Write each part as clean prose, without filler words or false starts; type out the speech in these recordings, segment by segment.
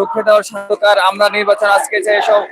রুখে দেওয়ার সাধকার আমরা নির্বাচন আজকে যে সব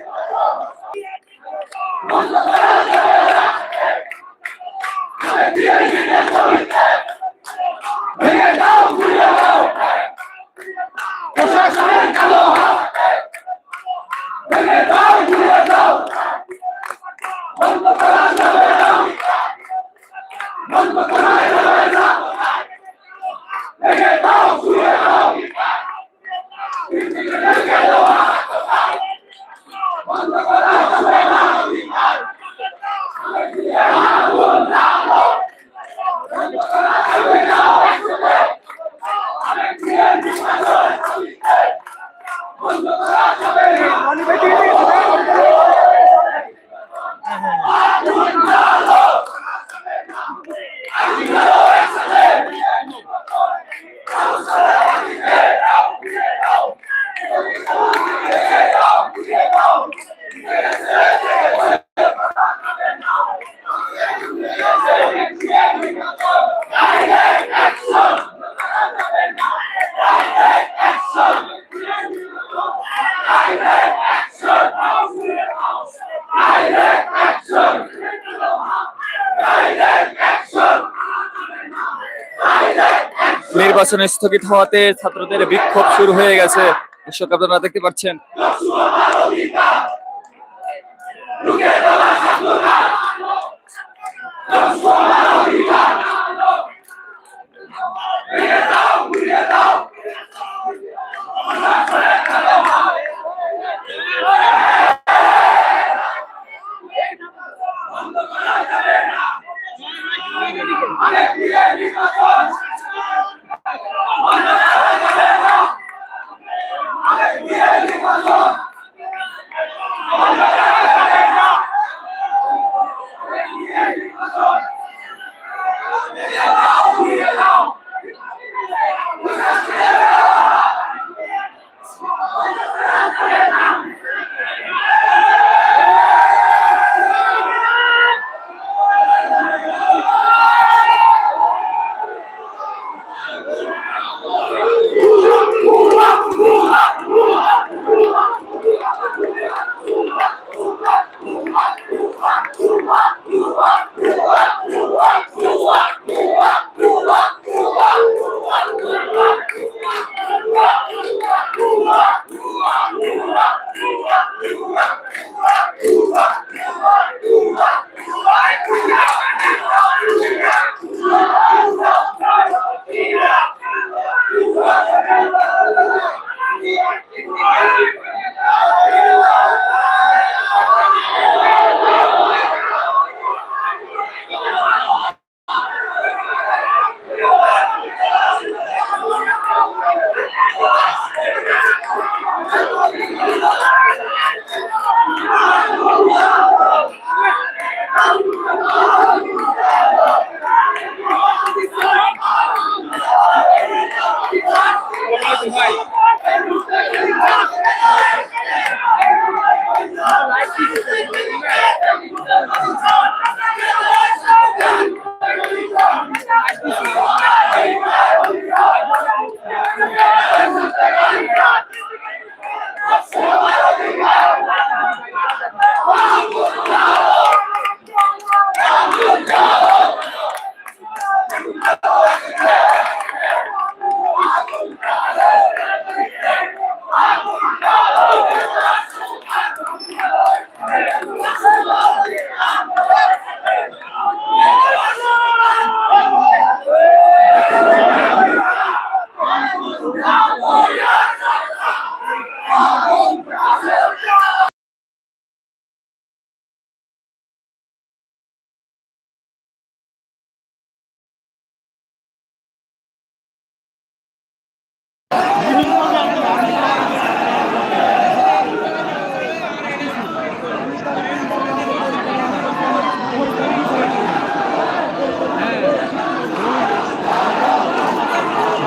নির্বাচন স্থগিত হওয়াতে ছাত্রদের বিক্ষোভ শুরু হয়ে গেছে। দর্শক আপনারা দেখতে পাচ্ছেন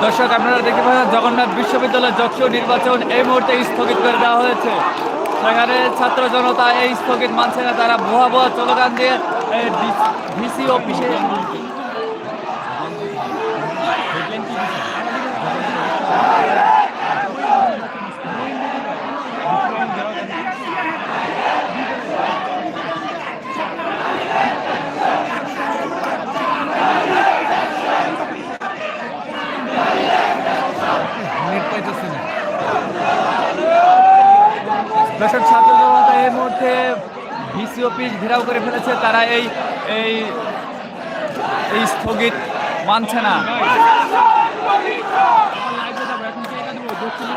দর্শক আপনারা দেখতে পাচ্ছেন জগন্নাথ বিশ্ববিদ্যালয় যশোর নির্বাচন এই মুহূর্তে স্থগিত করে দেওয়া হয়েছে। সেখানে ছাত্র জনতা এই স্থগিত মানছে না, তারা ভুয়া ভুয়া স্লোগান দিয়ে ডিসি অফিসে দর্শক ছাত্র জনতা এই মুহূর্তে ভিসি অফিস ঘেরাও করে ফেলেছে, তারা এই এই এই স্থগিত মানছে না। এখন কি এটা দেবো? দক্ষিণ